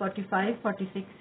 45, 46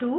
2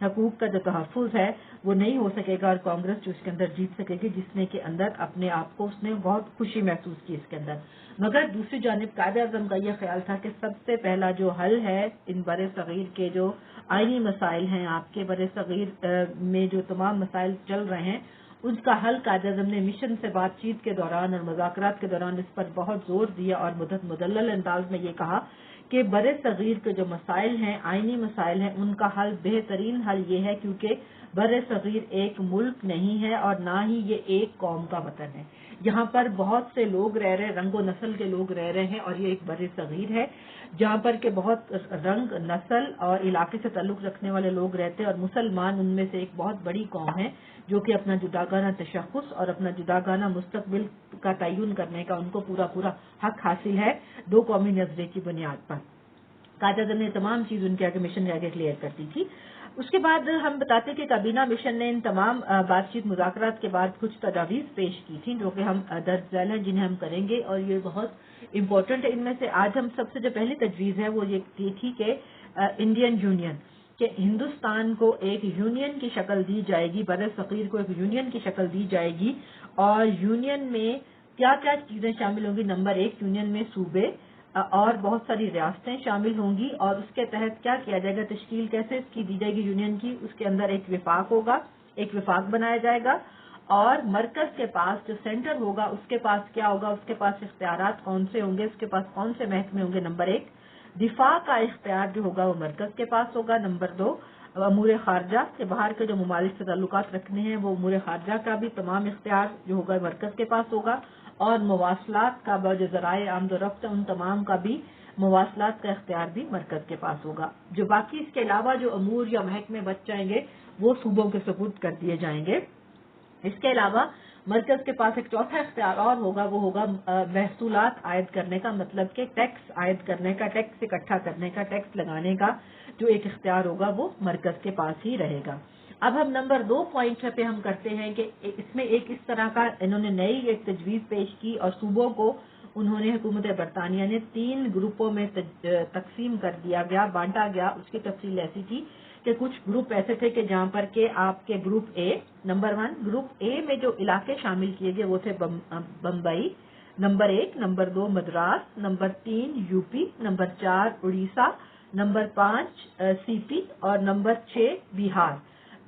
حقوق کا جو تحفظ ہے وہ نہیں ہو سکے گا اور کانگریس جو اس کے اندر جیت سکے گی، جس نے کے اندر اپنے آپ کو اس نے بہت خوشی محسوس کی اس کے اندر۔ مگر دوسری جانب قائد اعظم کا یہ خیال تھا کہ سب سے پہلا جو حل ہے ان بر صغیر کے جو آئینی مسائل ہیں، آپ کے بر صغیر میں جو تمام مسائل چل رہے ہیں، اس کا حل قائد اعظم نے مشن سے بات چیت کے دوران اور مذاکرات کے دوران اس پر بہت زور دیا اور مدلل انداز میں یہ کہا کہ بر صغیر کے جو مسائل ہیں، آئینی مسائل ہیں، ان کا حل بہترین حل یہ ہے، کیونکہ بر صغیر ایک ملک نہیں ہے اور نہ ہی یہ ایک قوم کا وطن ہے۔ یہاں پر بہت سے لوگ رہ رہے، رنگ و نسل کے لوگ رہ رہے ہیں، اور یہ ایک بر صغیر ہے جہاں پر کہ بہت رنگ، نسل اور علاقے سے تعلق رکھنے والے لوگ رہتے ہیں، اور مسلمان ان میں سے ایک بہت بڑی قوم ہے جو کہ اپنا جداگانہ تشخص اور اپنا جداگانہ مستقبل کا تعین کرنے کا ان کو پورا حق حاصل ہے، دو قومی نظریے کی بنیاد پر۔ قائد اعظم نے تمام چیز ان کے آگے مشن کے آگے کلیئر کر دی تھی۔ اس کے بعد ہم بتاتے کہ کابینہ مشن نے ان تمام بات چیت مذاکرات کے بعد کچھ تجاویز پیش کی تھیں جو کہ ہم درج ذیل ہیں، جنہیں ہم کریں گے، اور یہ بہت امپورٹنٹ ہے۔ ان میں سے آج ہم سب سے جو پہلی تجویز ہے وہ یہ تھی کہ انڈین یونین، کہ ہندوستان کو ایک یونین کی شکل دی جائے گی، بر صغیر کو ایک یونین کی شکل دی جائے گی، اور یونین میں کیا کیا چیزیں شامل ہوں گی؟ نمبر 1، یونین میں صوبے اور بہت ساری ریاستیں شامل ہوں گی، اور اس کے تحت کیا کیا جائے گا، تشکیل کیسے اس کی دی جائے گی یونین کی؟ اس کے اندر ایک وفاق ہوگا، ایک وفاق بنایا جائے گا، اور مرکز کے پاس جو سینٹر ہوگا اس کے پاس کیا ہوگا، اس کے پاس اختیارات کون سے ہوں گے، اس کے پاس کون سے محکمے ہوں گے؟ نمبر 1، دفاع کا اختیار جو ہوگا وہ مرکز کے پاس ہوگا۔ نمبر 2، امور خارجہ کے باہر کے جو ممالک سے تعلقات رکھنے ہیں وہ امور خارجہ کا بھی تمام اختیار جو ہوگا مرکز کے پاس ہوگا، اور مواصلات کا جو ذرائع آمد و رفت ان تمام کا بھی مواصلات کا اختیار بھی مرکز کے پاس ہوگا۔ جو باقی اس کے علاوہ جو امور یا محکمے بچ جائیں گے وہ صوبوں کے سپرد کر دیے جائیں گے۔ اس کے علاوہ مرکز کے پاس ایک چوتھا اختیار اور ہوگا، وہ ہوگا محصولات عائد کرنے کا، مطلب کہ ٹیکس عائد کرنے کا، ٹیکس اکٹھا کرنے کا، ٹیکس لگانے کا جو ایک اختیار ہوگا وہ مرکز کے پاس ہی رہے گا۔ اب ہم نمبر 2 پوائنٹ پہ ہم کرتے ہیں کہ اس میں ایک اس طرح کا انہوں نے نئی ایک تجویز پیش کی، اور صوبوں کو انہوں نے حکومت برطانیہ نے 3 گروپوں میں تقسیم کر دیا گیا، بانٹا گیا۔ اس کی تفصیل ایسی تھی کہ کچھ گروپ ایسے تھے کہ جہاں پر کہ آپ کے گروپ اے، نمبر 1 گروپ اے میں جو علاقے شامل کیے گئے وہ تھے Bombay, number 1، number 2 Madras, number 3 U P, number 4 Orissa, number 5 سی پی، اور نمبر 6 بہار۔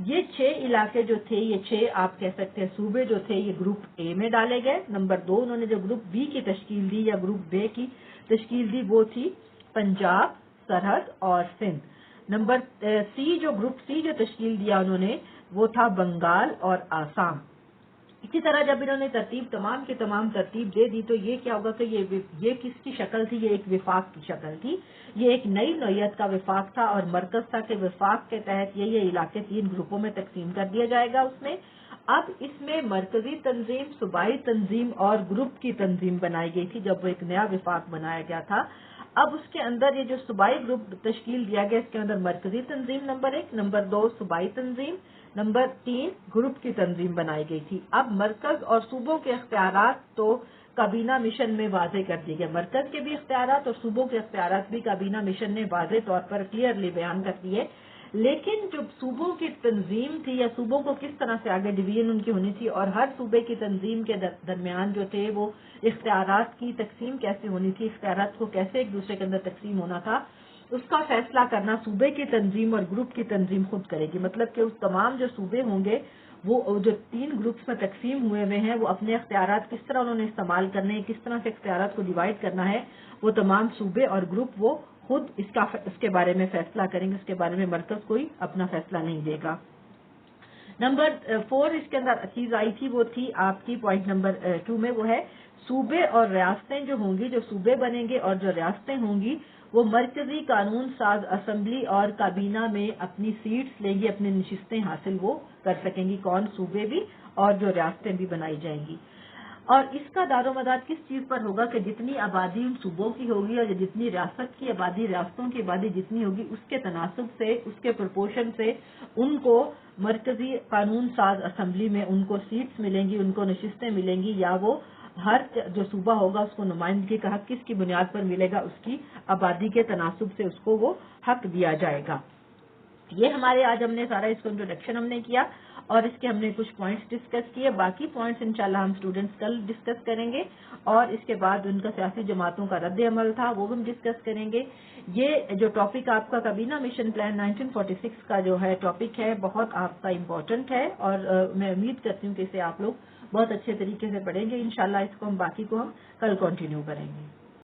یہ 6 علاقے جو تھے، یہ 6 آپ کہہ سکتے ہیں صوبے جو تھے، یہ گروپ اے میں ڈالے گئے۔ نمبر 2 انہوں نے جو گروپ بی کی تشکیل دی یا گروپ بی کی تشکیل دی وہ تھی پنجاب، سرحد اور سندھ۔ نمبر سی جو گروپ سی جو تشکیل دیا انہوں نے وہ تھا بنگال اور آسام۔ اسی طرح جب انہوں نے ترتیب تمام کی تمام ترتیب دے دی تو یہ کیا ہوگا کہ یہ کس کی شکل تھی؟ یہ ایک وفاق کی شکل تھی، یہ ایک نئی نوعیت کا وفاق تھا، اور مرکز تھا کہ وفاق کے تحت یہ علاقے 3 گروپوں میں تقسیم کر دیا جائے گا اس میں۔ اب اس میں مرکزی تنظیم، صوبائی تنظیم اور گروپ کی تنظیم بنائی گئی تھی جب وہ ایک نیا وفاق بنایا گیا تھا۔ اب اس کے اندر یہ جو صوبائی گروپ تشکیل دیا گیا، اس کے اندر مرکزی تنظیم نمبر 1، نمبر 2 صوبائی تنظیم، نمبر 3 گروپ کی تنظیم بنائی گئی تھی۔ اب مرکز اور صوبوں کے اختیارات تو کابینہ مشن میں واضح کر دیے گئے، مرکز کے بھی اختیارات اور صوبوں کے اختیارات بھی کابینہ مشن نے واضح طور پر کلیئرلی بیان کر دیے، لیکن جو صوبوں کی تنظیم تھی یا صوبوں کو کس طرح سے آگے ڈویژن ان کی ہونی تھی، اور ہر صوبے کی تنظیم کے درمیان جو تھے وہ اختیارات کی تقسیم کیسے ہونی تھی، اختیارات کو کیسے ایک دوسرے کے اندر تقسیم ہونا تھا، اس کا فیصلہ کرنا صوبے کی تنظیم اور گروپ کی تنظیم خود کرے گی۔ مطلب کہ اس تمام جو صوبے ہوں گے وہ جو 3 گروپس میں تقسیم ہوئے ہیں وہ اپنے اختیارات کس طرح انہوں نے استعمال کرنے ہیں، کس طرح سے اختیارات کو ڈیوائڈ کرنا ہے، وہ تمام صوبے اور گروپ وہ خود اس کے بارے میں فیصلہ کریں گے، اس کے بارے میں مرکز کوئی اپنا فیصلہ نہیں دے گا۔ نمبر 4 اس کے اندر چیز آئی تھی وہ تھی آپ کی پوائنٹ نمبر 2 میں، وہ ہے صوبے اور ریاستیں جو ہوں گی، جو صوبے بنیں گے اور جو ریاستیں ہوں گی وہ مرکزی قانون ساز اسمبلی اور کابینہ میں اپنی سیٹس لیں گی، اپنی نشستیں حاصل وہ کر سکیں گی، کون صوبے بھی اور جو ریاستیں بھی بنائی جائیں گی۔ اور اس کا دار و مدار کس چیز پر ہوگا کہ جتنی آبادی ان صوبوں کی ہوگی اور جتنی ریاست کی آبادی، ریاستوں کی آبادی جتنی ہوگی، اس کے تناسب سے، اس کے پرپورشن سے ان کو مرکزی قانون ساز اسمبلی میں ان کو سیٹس ملیں گی، ان کو نشستیں ملیں گی، یا وہ ہر جو صوبہ ہوگا اس کو نمائندگی کا حق کس کی بنیاد پر ملے گا، اس کی آبادی کے تناسب سے اس کو وہ حق دیا جائے گا۔ یہ ہمارے آج ہم نے سارا اس کو انٹروڈکشن ہم نے کیا اور اس کے ہم نے کچھ پوائنٹس ڈسکس کیے. باقی پوائنٹس انشاءاللہ ہم اسٹوڈنٹس کل ڈسکس کریں گے اور اس کے بعد ان کا سیاسی جماعتوں کا رد عمل تھا وہ بھی ہم ڈسکس کریں گے. یہ جو ٹاپک آپ کا کابینہ مشن پلان 1946 کا جو ہے ٹاپک ہے بہت آپ کا امپورٹنٹ ہے اور میں امید کرتی ہوں کہ اسے آپ لوگ بہت اچھے طریقے سے پڑھیں گے. انشاءاللہ اس کو ہم باقی کو ہم کل کنٹینیو کریں گے.